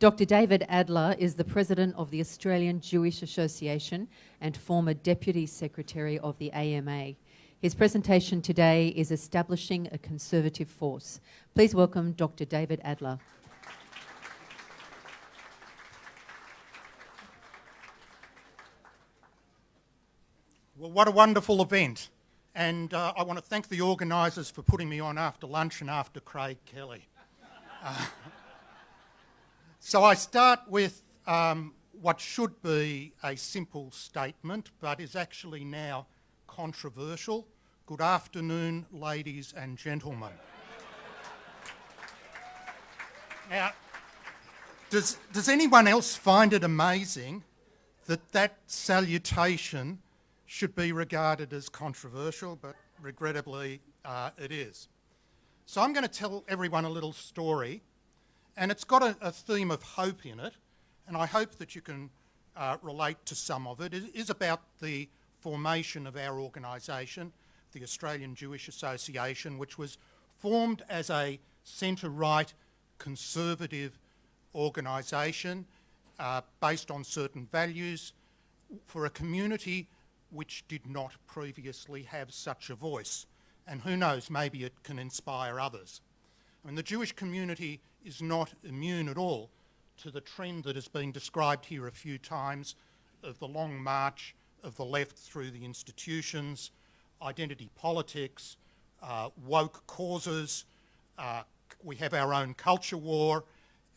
Dr David Adler is the President of the Australian Jewish Association and former Deputy Secretary of the AMA. His presentation today is Establishing a Conservative Force. Please welcome Dr David Adler. Well, what a wonderful event. And I want to thank the organisers for putting me on after lunch and after Craig Kelly. So I start with what should be a simple statement, but is actually now controversial. Good afternoon, ladies and gentlemen. Now, does anyone else find it amazing that that salutation should be regarded as controversial, but regrettably it is. So I'm going to tell everyone a little story, and it's got a theme of hope in it, and I hope that you can relate to some of it. It is about the formation of our organisation, the Australian Jewish Association, which was formed as a centre-right conservative organisation based on certain values for a community which did not previously have such a voice. And who knows, maybe it can inspire others. I mean, the Jewish community is not immune at all to the trend that has been described here a few times of the long march of the left through the institutions, identity politics, woke causes, we have our own culture war,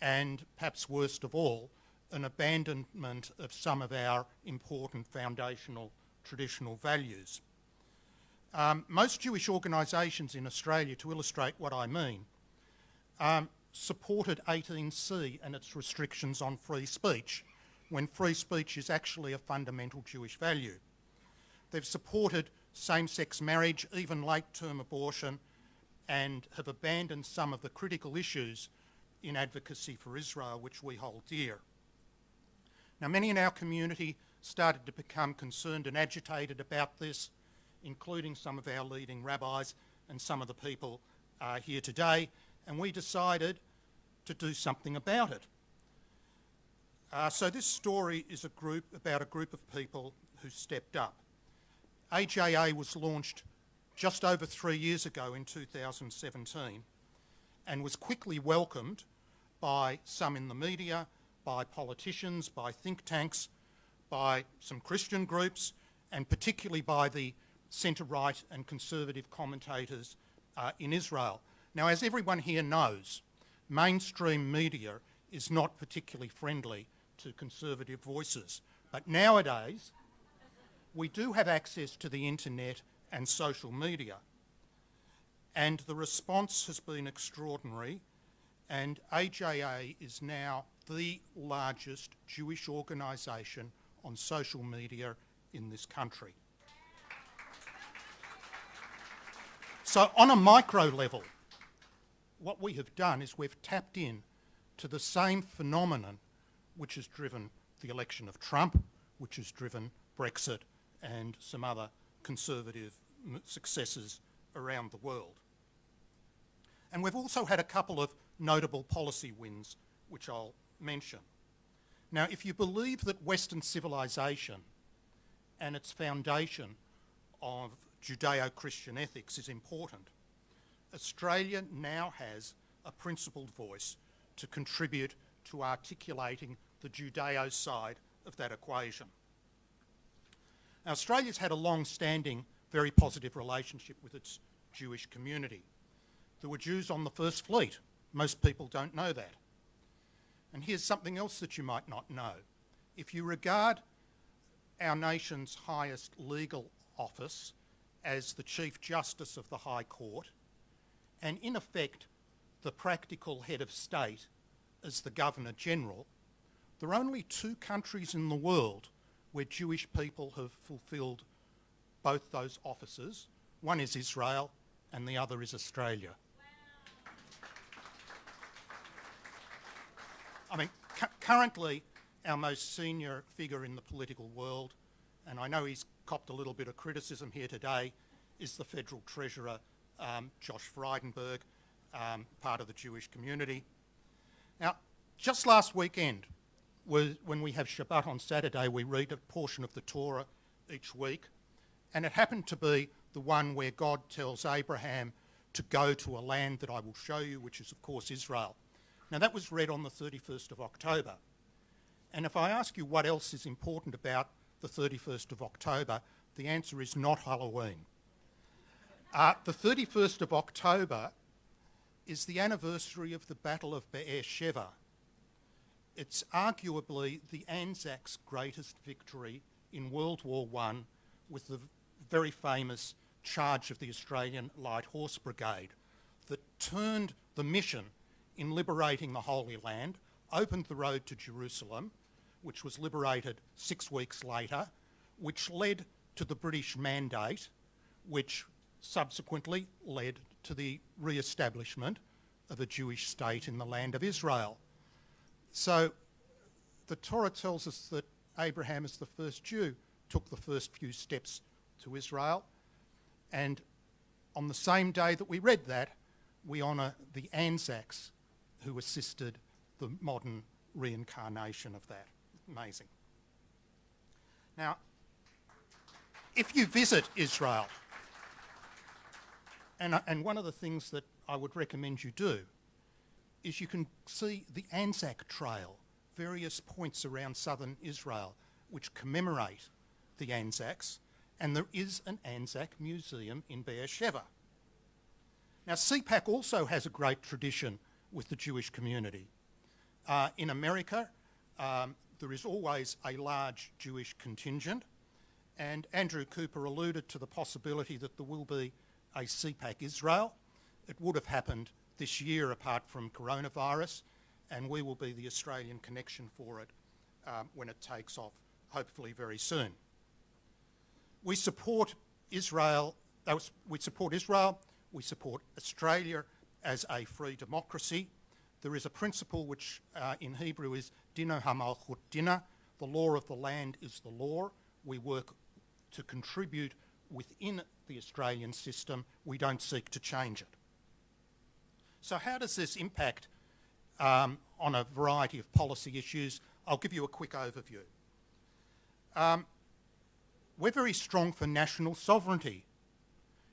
and perhaps worst of all, an abandonment of some of our important foundational traditional values. Most Jewish organisations in Australia, to illustrate what I mean, supported 18C and its restrictions on free speech, when free speech is actually a fundamental Jewish value. They've supported same-sex marriage, even late-term abortion, and have abandoned some of the critical issues in advocacy for Israel, which we hold dear. Now, many in our community started to become concerned and agitated about this, including some of our leading rabbis and some of the people here today, and we decided to do something about it. So this story is about a group of people who stepped up. AJA was launched just over 3 years ago in 2017 and was quickly welcomed by some in the media, by politicians, by think tanks, by some Christian groups, and particularly by the centre-right and conservative commentators in Israel. Now, as everyone here knows, mainstream media is not particularly friendly to conservative voices. But nowadays, we do have access to the internet and social media. And the response has been extraordinary, and AJA is now the largest Jewish organisation on social media in this country. So on a micro level, what we have done is we've tapped in to the same phenomenon which has driven the election of Trump, which has driven Brexit and some other conservative successes around the world. And we've also had a couple of notable policy wins, which I'll mention. Now, if you believe that Western civilization and its foundation of Judeo-Christian ethics is important, Australia now has a principled voice to contribute to articulating the Judeo side of that equation. Now, Australia's had a long-standing, very positive relationship with its Jewish community. There were Jews on the First Fleet. Most people don't know that. And here's something else that you might not know. If you regard our nation's highest legal office as the Chief Justice of the High Court, and in effect the practical head of state as the Governor-General, there are only 2 countries in the world where Jewish people have fulfilled both those offices. One is Israel and the other is Australia. I mean, currently our most senior figure in the political world, and I know he's copped a little bit of criticism here today, is the Federal Treasurer, Josh Frydenberg, part of the Jewish community. Now, Just last weekend, when we have Shabbat on Saturday, we read a portion of the Torah each week, and it happened to be the one where God tells Abraham to go to a land that I will show you, which is, of course, Israel. Now, that was read on the 31st of October. And if I ask you what else is important about the 31st of October, the answer is not Halloween. The 31st of October is the anniversary of the Battle of Be'er-Sheva. It's arguably the Anzacs' greatest victory in World War I, with the very famous charge of the Australian Light Horse Brigade that turned the mission in liberating the Holy Land, opened the road to Jerusalem, which was liberated 6 weeks later, which led to the British Mandate, which subsequently led to the re-establishment of a Jewish state in the land of Israel. So the Torah tells us that Abraham, as the first Jew, took the first few steps to Israel, and on the same day that we read that, we honour the Anzacs who assisted the modern reincarnation of that. Amazing. Now, if you visit Israel, and one of the things that I would recommend you do is you can see the Anzac Trail, various points around southern Israel which commemorate the Anzacs, and there is an Anzac museum in Be'er-Sheva. Now, CPAC also has a great tradition with the Jewish community. In America, there is always a large Jewish contingent, and Andrew Cooper alluded to the possibility that there will be a CPAC Israel. It would have happened this year apart from coronavirus, and we will be the Australian connection for it when it takes off, hopefully very soon. We support Israel, we support Australia as a free democracy. There is a principle which in Hebrew is Dina HaMalchut Dina, the law of the land is the law. We work to contribute within the Australian system. We don't seek to change it. So how does this impact on a variety of policy issues? I'll give you a quick overview. We're very strong for national sovereignty.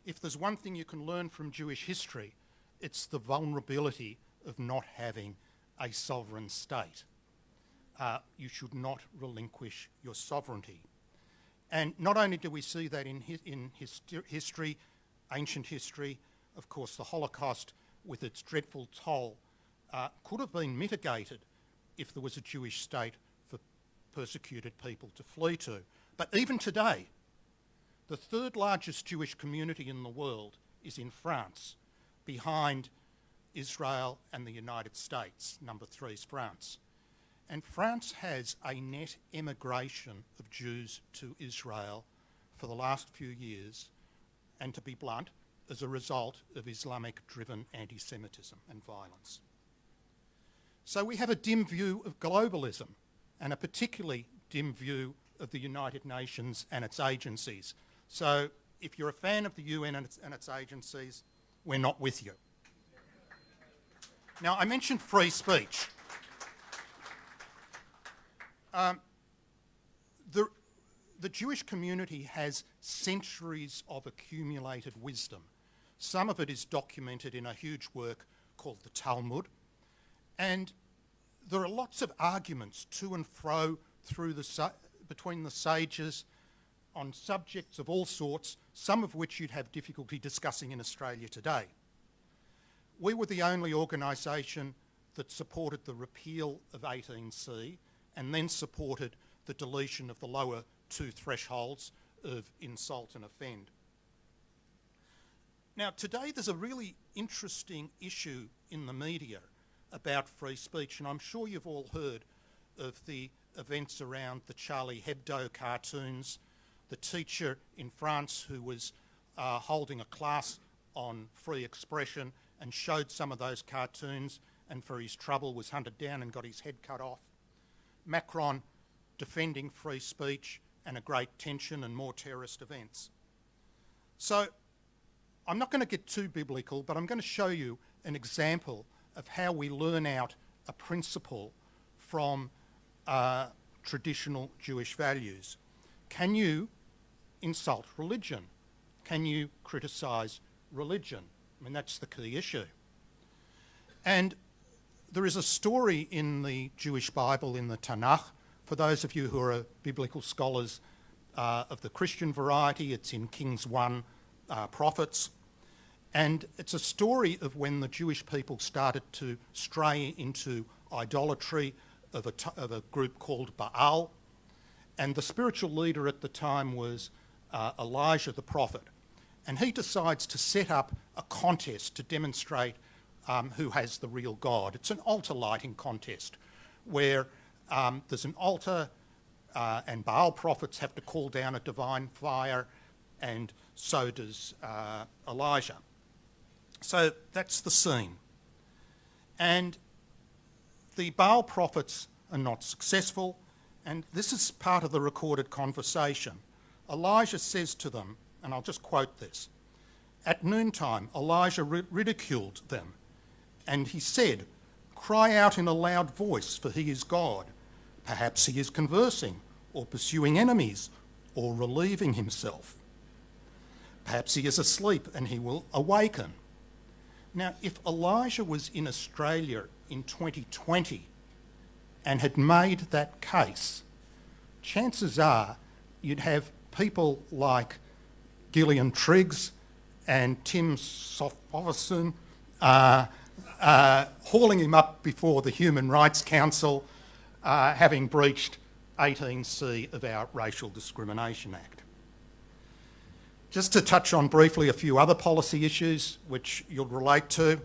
If there's one thing you can learn from Jewish history, it's the vulnerability of not having a sovereign state. You should not relinquish your sovereignty. And not only do we see that in history, ancient history, of course the Holocaust with its dreadful toll could have been mitigated if there was a Jewish state for persecuted people to flee to. But even today, the third largest Jewish community in the world is in France, behind Israel and the United States. Number 3 is France. And France has a net emigration of Jews to Israel for the last few years, and to be blunt, as a result of Islamic-driven anti-Semitism and violence. So we have a dim view of globalism, and a particularly dim view of the United Nations and its agencies. So if you're a fan of the UN and its agencies, we're not with you. Now, I mentioned free speech. The Jewish community has centuries of accumulated wisdom. Some of it is documented in a huge work called the Talmud, and there are lots of arguments to and fro between the sages on subjects of all sorts, some of which you'd have difficulty discussing in Australia today. We were the only organisation that supported the repeal of 18C and then supported the deletion of the lower 2 thresholds of insult and offend. Now, today there's a really interesting issue in the media about free speech, and I'm sure you've all heard of the events around the Charlie Hebdo cartoons, the teacher in France who was holding a class on free expression and showed some of those cartoons, and for his trouble was hunted down and got his head cut off. Macron defending free speech and a great tension and more terrorist events. So I'm not going to get too biblical, but I'm going to show you an example of how we learn out a principle from traditional Jewish values? Can you insult religion? Can you criticise religion? I mean, that's the key issue. And there is a story in the Jewish Bible, in the Tanakh, for those of you who are biblical scholars of the Christian variety. It's in Kings 1, Prophets. And it's a story of when the Jewish people started to stray into idolatry of a group called Baal. And the spiritual leader at the time was Elijah the prophet. And he decides to set up a contest to demonstrate who has the real God. It's an altar lighting contest where there's an altar and Baal prophets have to call down a divine fire, and so does Elijah. So that's the scene. And the Baal prophets are not successful, and this is part of the recorded conversation. Elijah says to them, and I'll just quote this, "At noontime Elijah ridiculed them, and he said, 'Cry out in a loud voice, for he is God. Perhaps he is conversing, or pursuing enemies, or relieving himself. Perhaps he is asleep and he will awaken.'" Now, if Elijah was in Australia in 2020 and had made that case, chances are you'd have people like Gillian Triggs and Tim Softhoffson hauling him up before the Human Rights Council, having breached 18C of our Racial Discrimination Act. Just to touch on briefly a few other policy issues which you'll relate to.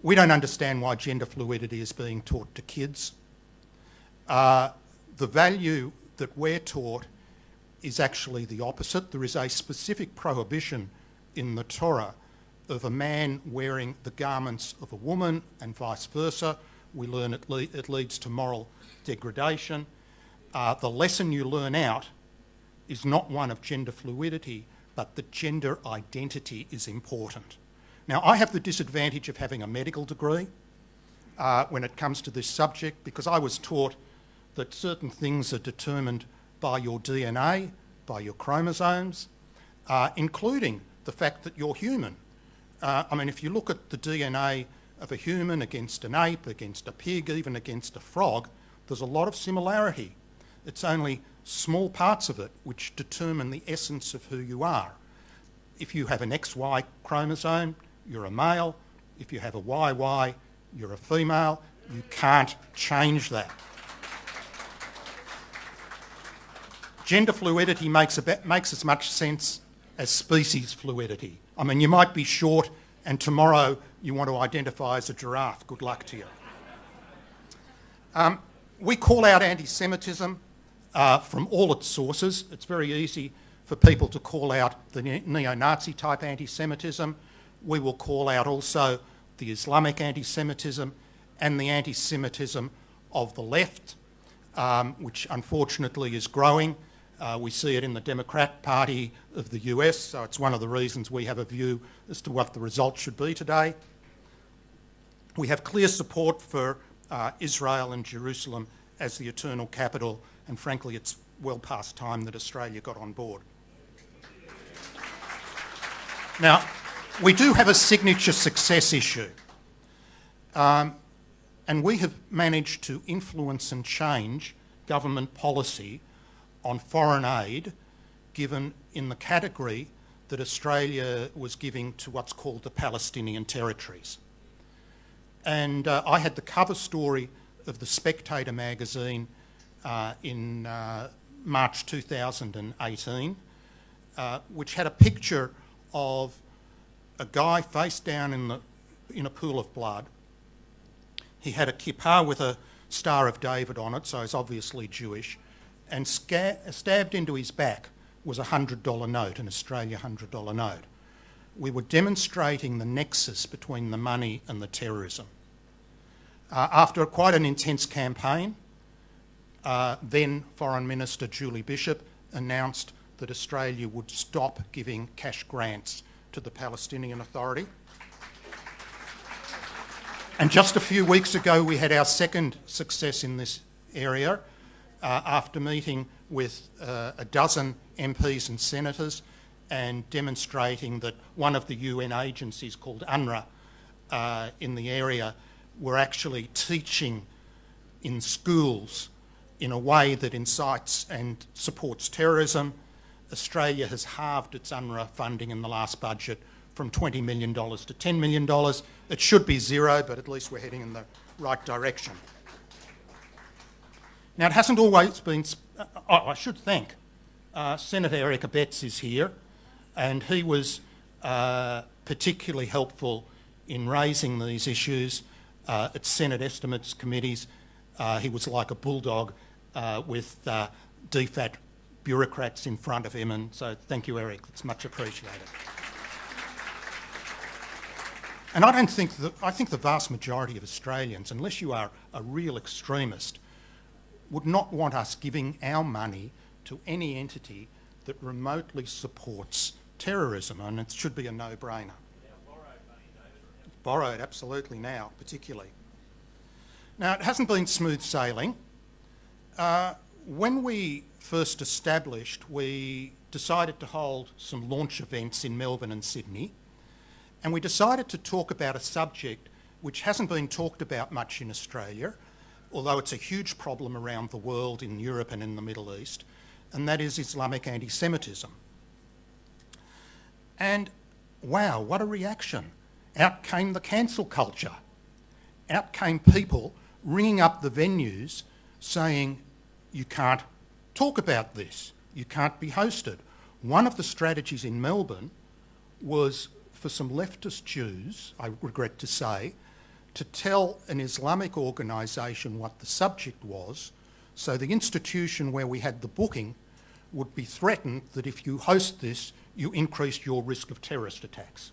We don't understand why gender fluidity is being taught to kids. The value that we're taught is actually the opposite. There is a specific prohibition in the Torah of a man wearing the garments of a woman and vice versa. We learn it leads to moral degradation. The lesson you learn out is not one of gender fluidity, but that gender identity is important. Now, I have the disadvantage of having a medical degree when it comes to this subject, because I was taught that certain things are determined by your DNA, by your chromosomes, including the fact that you're human. I mean, if you look at the DNA of a human against an ape, against a pig, even against a frog, there's a lot of similarity. It's only small parts of it which determine the essence of who you are. If you have an XY chromosome, you're a male. If you have a YY, you're a female. You can't change that. Gender fluidity makes as much sense as species fluidity. I mean, you might be short and tomorrow you want to identify as a giraffe. Good luck to you. We call out anti-Semitism from all its sources. It's very easy for people to call out the neo-Nazi type anti-Semitism. We will call out also the Islamic anti-Semitism and the anti-Semitism of the left, which unfortunately is growing. We see it in the Democrat Party of the US, so it's one of the reasons we have a view as to what the result should be today. We have clear support for Israel and Jerusalem as the eternal capital, and frankly it's well past time that Australia got on board. Now, we do have a signature success issue, and we have managed to influence and change government policy on foreign aid given in the category that Australia was giving to what's called the Palestinian territories. And I had the cover story of the Spectator magazine in March 2018, which had a picture of a guy face down in a pool of blood. He had a kippah with a Star of David on it, so he's obviously Jewish, and stabbed into his back was a $100 note, an Australia $100 note. We were demonstrating the nexus between the money and the terrorism. After quite an intense campaign, then Foreign Minister Julie Bishop announced that Australia would stop giving cash grants to the Palestinian Authority. And just a few weeks ago, we had our second success in this area after meeting with a dozen MPs and senators and demonstrating that one of the UN agencies called UNRWA in the area were actually teaching in schools in a way that incites and supports terrorism. Australia has halved its UNRWA funding in the last budget from $20 million to $10 million. It should be zero, but at least we're heading in the right direction. Now, it hasn't always been... I should thank Senator Eric Abetz is here, and he was particularly helpful in raising these issues at Senate estimates committees. He was like a bulldog with DFAT bureaucrats in front of him, and so thank you, Eric. It's much appreciated. And I think the vast majority of Australians, unless you are a real extremist, would not want us giving our money to any entity that remotely supports terrorism, and it should be a no-brainer. Borrowed, absolutely, now, particularly. Now, it hasn't been smooth sailing. When we first established, we decided to hold some launch events in Melbourne and Sydney, and we decided to talk about a subject which hasn't been talked about much in Australia, although it's a huge problem around the world, in Europe and in the Middle East, and that is Islamic anti-Semitism. And wow, what a reaction. Out came the cancel culture. Out came people ringing up the venues saying, you can't talk about this, you can't be hosted. One of the strategies in Melbourne was for some leftist Jews, I regret to say, to tell an Islamic organisation what the subject was, so the institution where we had the booking would be threatened that if you host this, you increase your risk of terrorist attacks.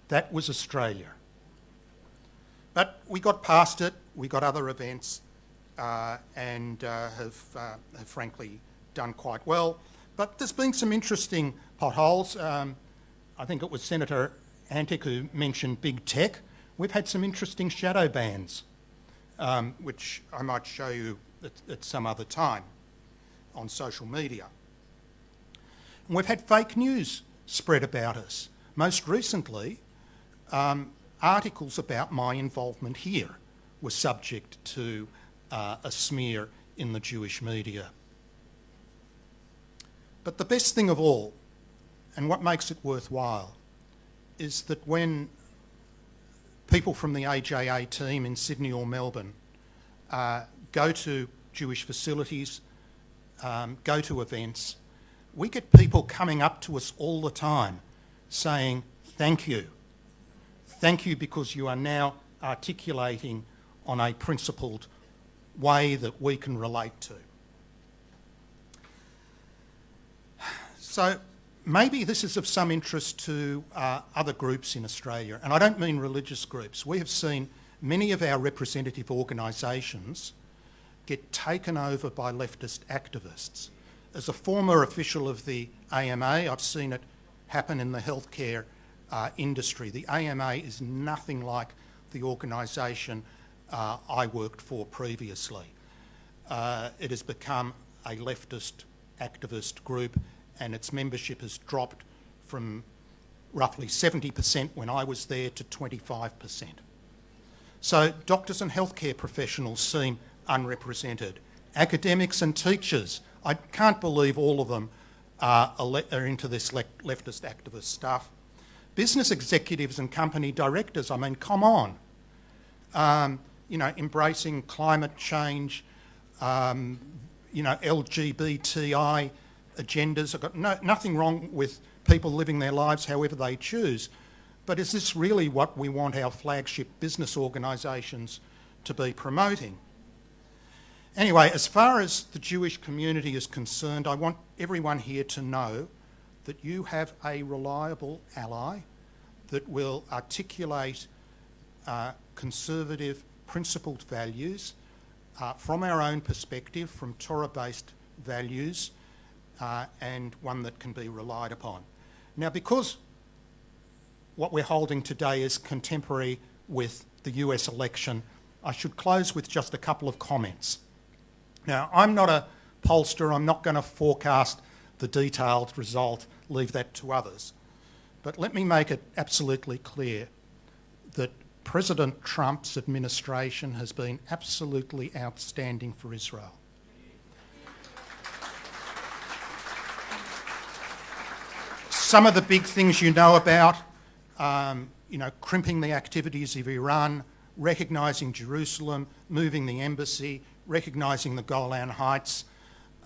That was Australia. But we got past it, we got other events, and have frankly done quite well. But there's been some interesting potholes. I think it was Senator Antic who mentioned big tech. We've had some interesting shadow bans, which I might show you at some other time on social media. And we've had fake news spread about us. Most recently, articles about my involvement here were subject to a smear in the Jewish media. But the best thing of all, and what makes it worthwhile, is that when people from the AJA team in Sydney or Melbourne go to Jewish facilities, go to events, we get people coming up to us all the time saying, thank you. Thank you because you are now articulating on a principled way that we can relate to. So maybe this is of some interest to other groups in Australia, and I don't mean religious groups. We have seen many of our representative organisations get taken over by leftist activists. As a former official of the AMA, I've seen it happen in the healthcare industry. The AMA is nothing like the organisation I worked for previously. It has become a leftist activist group, and its membership has dropped from roughly 70% when I was there to 25%. So doctors and healthcare professionals seem unrepresented. Academics and teachers, I can't believe all of them are into this leftist activist stuff. Business executives and company directors, I mean, come on. Embracing climate change, LGBTI agendas. I've got nothing wrong with people living their lives however they choose, but is this really what we want our flagship business organisations to be promoting? Anyway, as far as the Jewish community is concerned, I want everyone here to know that you have a reliable ally that will articulate conservative, principled values from our own perspective, from Torah-based values, and one that can be relied upon. Now, because what we're holding today is contemporary with the the US election, I should close with just a couple of comments. Now, I'm not a pollster. I'm not going to forecast the detailed result, leave that to others. But let me make it absolutely clear that President Trump's administration has been absolutely outstanding for Israel. Some of the big things you know about, crimping the activities of Iran, recognising Jerusalem, moving the embassy, recognising the Golan Heights,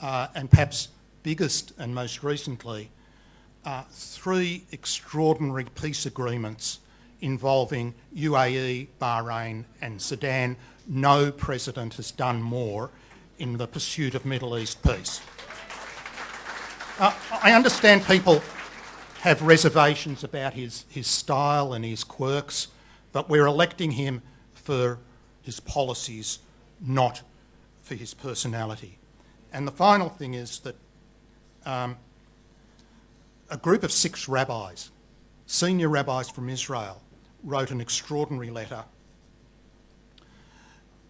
and perhaps biggest and most recently, 3 extraordinary peace agreements involving UAE, Bahrain and Sudan. No president has done more in the pursuit of Middle East peace. I understand people have reservations about his style and his quirks, but we're electing him for his policies, not for his personality. And the final thing is that a group of 6 rabbis, senior rabbis from Israel, wrote an extraordinary letter.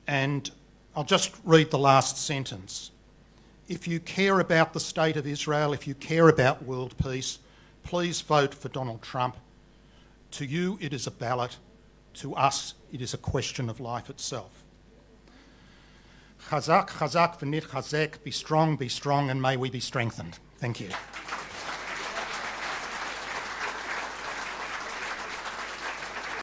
And I'll just read the last sentence. If you care about the state of Israel, if you care about world peace, please vote for Donald Trump. To you, it is a ballot. To us, it is a question of life itself. Chazak, chazak, v'nit chazek, be strong, and may we be strengthened. Thank you.